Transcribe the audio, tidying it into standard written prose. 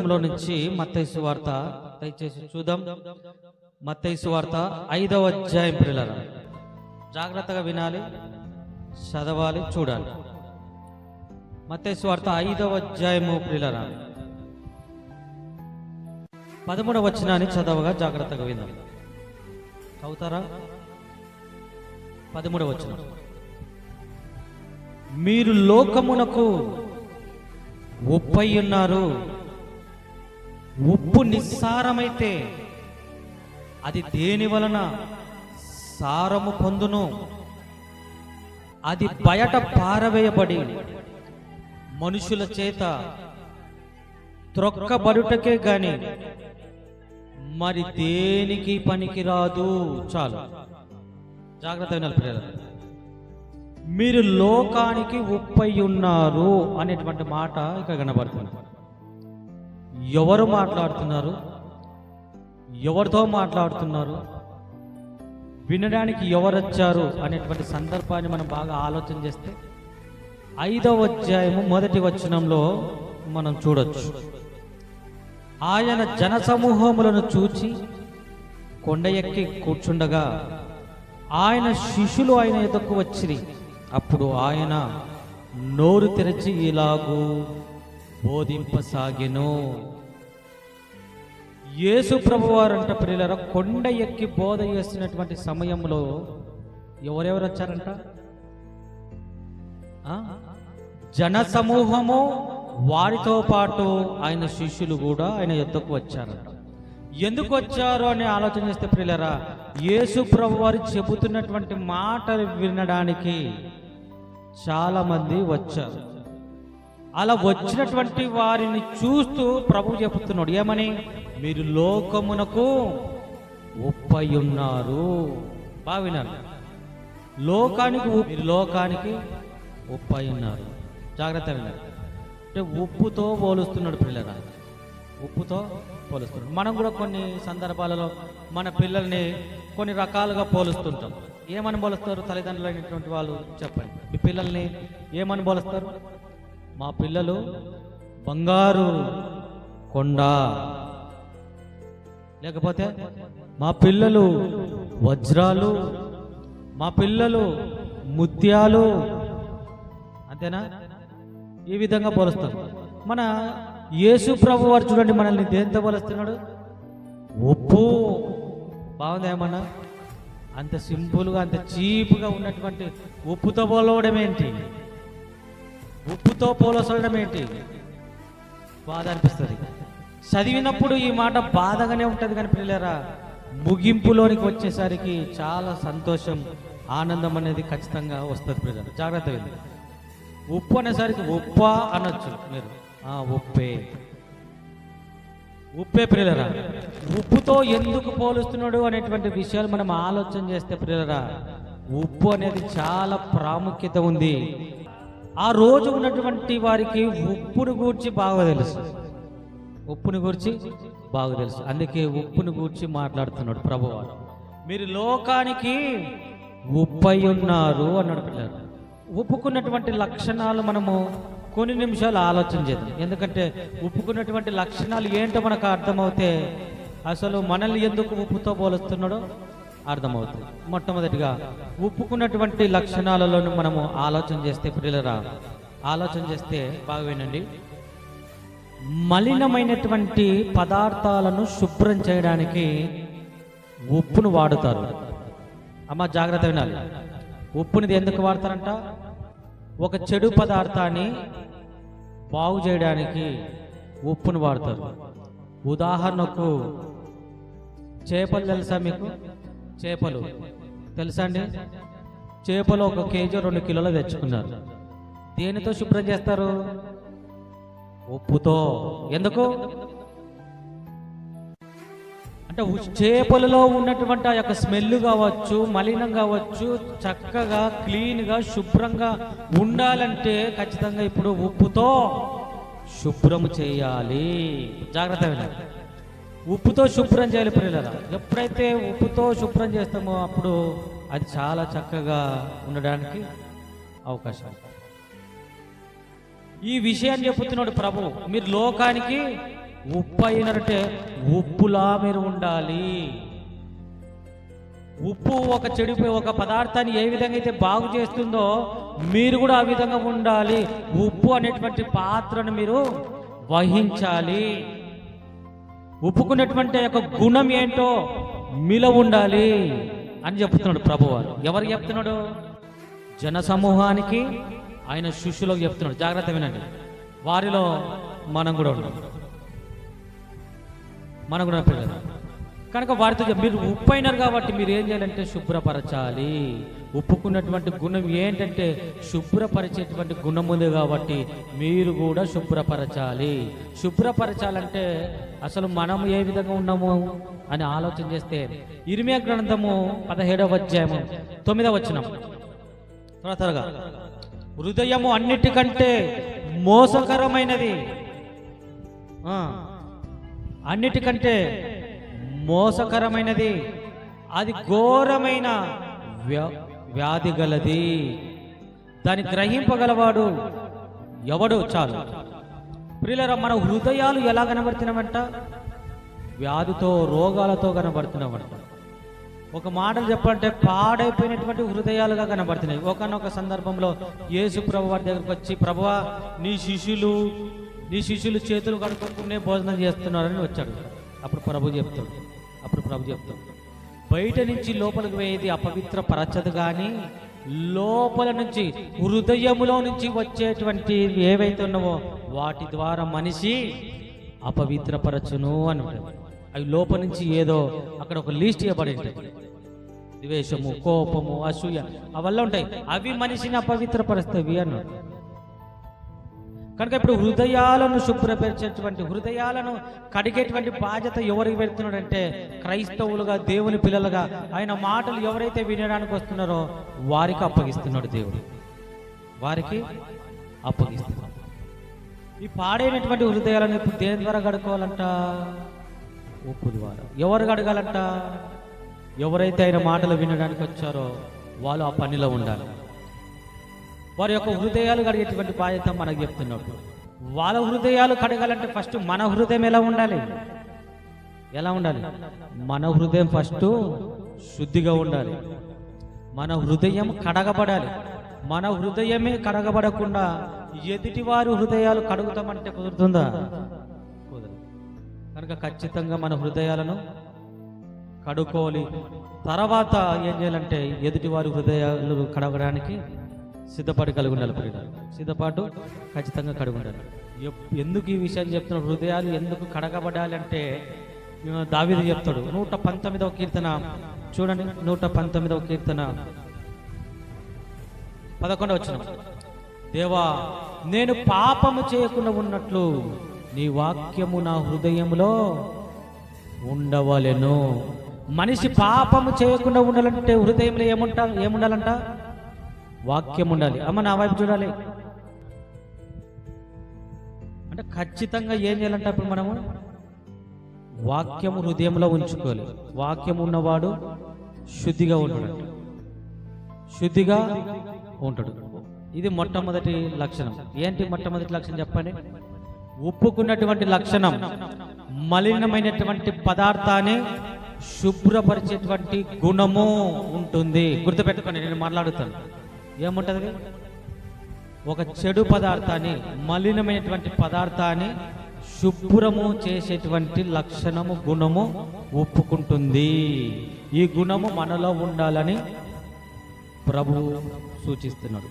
గ్రంథంలో నుంచి మత్తయి సువార్త దయచేసి చూద్దాం. మత్తయి సువార్త 5వ అధ్యాయం. ప్రియులారా, జాగ్రత్తగా వినాలి, చదవాలి, చూడాలి. మత్తయి సువార్త 5వ అధ్యాయము. ప్రియులారా, 13వ వచనాన్ని చదవగా జాగ్రత్తగా విందాం. చదువుతారా? 13వ వచనం. మీరు లోకమునకు ఉప్పై ఉన్నారు. ఉప్పు నిస్సారమైతే అది దేని వలన సారము పొందును? అది బయట పారవేయబడి మనుషుల చేత త్రొక్కబడుటకే గాని మరి దేనికి పనికిరాదు. చాలు, జాగ్రత్త వినాలి ప్రియులారా. మీరు లోకానికి ఉప్పై ఉన్నారు అనేటువంటి మాట ఇక్కడ కనబడుతుంది. ఎవరు మాట్లాడుతున్నారు? ఎవరితో మాట్లాడుతున్నారు? వినడానికి ఎవరు వచ్చారు అనేటువంటి సందర్భాన్ని మనం బాగా ఆలోచన చేస్తే 5వ అధ్యాయము 1వ వచనంలో మనం చూడొచ్చు. ఆయన జనసమూహములను చూచి కొండ ఎక్కి కూర్చుండగా ఆయన శిష్యులు ఆయన ఎదుకు వచ్చిరి. అప్పుడు ఆయన నోరు తెరచి ఇలాగూ బోధింపసాగెను. యేసు ప్రభువారంట ప్రియులారా, కొండ ఎక్కి బోధ చేస్తున్నటువంటి సమయంలో ఎవరెవరు వచ్చారంట? జన సమూహము, వారితో పాటు ఆయన శిష్యులు కూడా ఆయన యొద్దకు వచ్చారంట. ఎందుకు వచ్చారు అని ఆలోచన చేస్తే ప్రియులారా, యేసు ప్రభువారు చెబుతున్నటువంటి మాటలు వినడానికి చాలా మంది వచ్చారు. అలా వచ్చినటువంటి వారిని చూస్తూ ప్రభు చెబుతున్నాడు ఏమని? మీరు లోకమునకు ఉప్పై ఉన్నారు. బాగా వినాలి. మీరు లోకానికి ఉప్పై ఉన్నారు. జాగ్రత్త వినాలి. అంటే ఉప్పుతో పోలుస్తున్నాడు పిల్లరా, ఉప్పుతో పోలుస్తున్నాడు. మనం కూడా కొన్ని సందర్భాలలో మన పిల్లల్ని కొన్ని రకాలుగా పోలుస్తుంటాం. ఏమని పోలుస్తారు? తల్లిదండ్రులు అయినటువంటి వాళ్ళు చెప్పండి, మీ పిల్లల్ని ఏమని పోలుస్తారు? మా పిల్లలు బంగారు కొండ, లేకపోతే మా పిల్లలు వజ్రాలు, మా పిల్లలు ముత్యాలు, అంతేనా? ఈ విధంగా పోలుస్తారు. మన యేసు ప్రభు వారు చూడండి, మనల్ని దేంతో పోలుస్తున్నాడు? ఉప్పు. బాగుంది ఏమన్నా? అంత సింపుల్గా, అంత చీప్గా ఉన్నటువంటి ఉప్పుతో పోలవడం ఏంటి? ఉప్పుతో పోలసడం ఏంటి? బాధ అనిపిస్తుంది. చదివినప్పుడు ఈ మాట బాధగానే ఉంటుంది, కానీ పిల్లరా ముగింపులోనికి వచ్చేసరికి చాలా సంతోషం, ఆనందం అనేది ఖచ్చితంగా వస్తుంది. పిల్లలు జాగ్రత్త వెళ్ళి ఉప్పు అనేసరికి ఉప్ప అనొచ్చు మీరు. ఉప్పే ప్రియులరా. ఉప్పుతో ఎందుకు పోలుస్తున్నాడు అనేటువంటి విషయాలు మనం ఆలోచన చేస్తే ప్రియులరా, ఉప్పు అనేది చాలా ప్రాముఖ్యత ఉంది. ఆ రోజు ఉన్నటువంటి వారికి ఉప్పును గూర్చి బాగా తెలుసు, ఉప్పుని గురించి బాగా తెలుసు. అందుకే ఉప్పుని గూర్చి మాట్లాడుతున్నాడు ప్రభువారు. మీరు లోకానికి ఉప్పై ఉన్నారు అన్నాడు పిల్లలు. ఉప్పుకున్నటువంటి లక్షణాలు మనము కొన్ని నిమిషాలు ఆలోచన చేద్దాం. ఎందుకంటే ఉప్పుకున్నటువంటి లక్షణాలు ఏంటో మనకు అర్థమవుతే అసలు మనల్ని ఎందుకు ఉప్పుతో పోలుస్తున్నాడో అర్థమవుతుంది. మొట్టమొదటిగా ఉప్పుకున్నటువంటి లక్షణాలలో మనము ఆలోచన చేస్తే ప్రియులరా, ఆలోచన చేస్తే బాగా వినండి. మలినమైనటువంటి పదార్థాలను శుభ్రం చేయడానికి ఉప్పును వాడుతారు. అమ్మ జాగ్రత్త వినాలి. ఉప్పుని ఎందుకు వాడతారంట? ఒక చెడు పదార్థాన్ని బాగు చేయడానికి ఉప్పును వాడతారు. ఉదాహరణకు చేపలు తెలుసా మీకు? చేపలు తెలుసా అండి? చేపలు 1 కేజీ 2 కిలోలు తెచ్చుకున్నారు. దేనితో శుభ్రం చేస్తారు? ఉప్పుతో. ఎందుకు అంటే చేపలలో ఉన్నటువంటి ఆ యొక్క స్మెల్ కావచ్చు, మలినం కావచ్చు, చక్కగా క్లీన్గా శుభ్రంగా ఉండాలంటే ఖచ్చితంగా ఇప్పుడు ఉప్పుతో శుభ్రం చేయాలి. జాగ్రత్త వినాలి. ఉప్పుతో శుభ్రం చేయాలి ప్రియులారా. ఎప్పుడైతే ఉప్పుతో శుభ్రం చేస్తామో అప్పుడు అది చాలా చక్కగా ఉండడానికి అవకాశం. ఈ విషయాన్ని చెప్తున్నాడు ప్రభు. మీరు లోకానికి ఉప్పు అయినంటే ఉప్పులా మీరు ఉండాలి. ఉప్పు ఒక చెడిపోయి ఒక పదార్థాన్ని ఏ విధంగా అయితే బాగు చేస్తుందో మీరు కూడా ఆ విధంగా ఉండాలి. ఉప్పు అనేటువంటి పాత్రను మీరు వహించాలి. ఉప్పుకున్నటువంటి యొక్క గుణం ఏంటో మీలో ఉండాలి అని చెప్తున్నాడు ప్రభువారు. ఎవరు చెప్తున్నాడు? జన సమూహానికి, ఆయన శిష్యులకు చెప్తున్నాడు. జాగ్రత్త వినండి. వారిలో మనం కూడా ఉన్నాం, మనం కూడా పిల్లలు కనుక వారితో మీరు ఉప్పు అయినారు కాబట్టి మీరు ఏం చేయాలంటే శుభ్రపరచాలి. ఉప్పుకున్నటువంటి గుణం ఏంటంటే శుభ్రపరిచేటువంటి గుణం ఉంది కాబట్టి మీరు కూడా శుభ్రపరచాలి. శుభ్రపరచాలంటే అసలు మనం ఏ విధంగా ఉన్నాము అని ఆలోచన చేస్తే ఇర్మియా గ్రంథము 17వ అధ్యాయము 9వ వచనం త్వరగా, హృదయము అన్నిటికంటే మోసకరమైనది, అన్నిటికంటే మోసకరమైనది, అది ఘోరమైన వ్యాధి గలది, దాన్ని గ్రహింపగలవాడు ఎవడు? చాలు ప్రియులారా, మన హృదయాలు ఎలా కనబడుతున్నామంట? వ్యాధితో, రోగాలతో కనబడుతున్నామంట. ఒక మాటలు చెప్పాలంటే పాడైపోయినటువంటి హృదయాలుగా కనబడుతున్నాయి. ఒకనొక సందర్భంలో యేసు ప్రభు వారి దగ్గరికి వచ్చి, ప్రభువా నీ శిష్యులు చేతులు కడుక్కోకుండా భోజనం చేస్తున్నారని వచ్చాడు. అప్పుడు ప్రభు చెప్తాడు, బయట నుంచి లోపలికి పోయేది అపవిత్రపరచదు, కానీ లోపల నుంచి హృదయములో నుంచి వచ్చేటువంటి ఏవైతే ఉన్నావో వాటి ద్వారా మనిషి అపవిత్రపరచును అని ఉంటుంది. అవి లోపల నుంచి ఏదో అక్కడ ఒక లిస్ట్ ఇవ్వబడి ఉంటుంది. ద్వేషము, కోపము, అసూయ అవల్ల ఉంటాయి. అవి మనిషిని అపవిత్రపరుస్తాయి అన్నాడు. కనుక ఇప్పుడు హృదయాలను శుభ్రపరిచేటువంటి, హృదయాలను కడిగేటువంటి బాధ్యత ఎవరికి పెడుతున్నాడంటే క్రైస్తవులుగా, దేవుని పిల్లలుగా ఆయన మాటలు ఎవరైతే వినడానికి వస్తున్నారో వారికి అప్పగిస్తున్నాడు. దేవుడు వారికి అప్పగిస్తున్నాడు. ఈ పాడైనటువంటి హృదయాలను ఇప్పుడు దేని ద్వారా కడుక్కోవాలంట? ఉప్పు ద్వారా. ఎవరు కడగాలంట? ఎవరైతే ఆయన మాటలు వినడానికి వచ్చారో వాళ్ళు ఆ పనిలో ఉండాలి. వారి యొక్క హృదయాలు కడిగేటువంటి బాధ్యత మనకు చెప్తున్నాడు. వాళ్ళ హృదయాలు కడగాలంటే ఫస్ట్ మన హృదయం ఎలా ఉండాలి? మన హృదయం ఫస్ట్ శుద్ధిగా ఉండాలి. మన హృదయం కడగబడాలి. మన హృదయమే కడగబడకుండా ఎదుటి వారి హృదయాలు కడుగుతామంటే కుదురుతుందా? కుదరదు. కనుక ఖచ్చితంగా మన హృదయాలను కడుక్కోవాలి. తర్వాత ఏం చేయాలంటే ఎదుటి వారి హృదయాలు కడగడానికి సిద్ధపాటు కలిగి ఉండాలి. సిద్ధపాటు ఖచ్చితంగా కలిగి ఉండాలి. ఎందుకు ఈ విషయాలు చెప్తున్నాడు? హృదయాలు ఎందుకు కడగబడాలి అంటే దావీదు చెప్తాడు. 119వ కీర్తన చూడండి. 119వ కీర్తన 11వ వచనం, దేవా నేను పాపము చేయకుండా ఉన్నట్లు నీ వాక్యము నా హృదయములో ఉండవలెను. మనిషి పాపము చేయకుండా ఉండాలంటే హృదయంలో ఏముండాలంట? వాక్యం ఉండాలి. అమ్మ నా వైపు చూడాలి. అంటే ఖచ్చితంగా ఏం చేయాలంటే అప్పుడు మనము వాక్యము హృదయంలో ఉంచుకోవాలి. వాక్యం ఉన్నవాడు శుద్ధిగా ఉంటాడు. ఇది మొట్టమొదటి లక్షణం. ఏంటి మొట్టమొదటి లక్షణం చెప్పండి? ఉప్పుకున్నటువంటి లక్షణం మలినమైనటువంటి పదార్థాన్ని శుభ్రపరిచేటువంటి గుణము ఉంటుంది. గుర్తుపెట్టుకోండి, నేను మాట్లాడుతాను. ఏముంటుంది? ఒక చెడు పదార్థాన్ని, మలినమైనటువంటి పదార్థాన్ని శుభ్రము చేసేటువంటి లక్షణము, గుణము ఒప్పుకుంటుంది. ఈ గుణము మనలో ఉండాలని ప్రభువు సూచిస్తున్నాడు.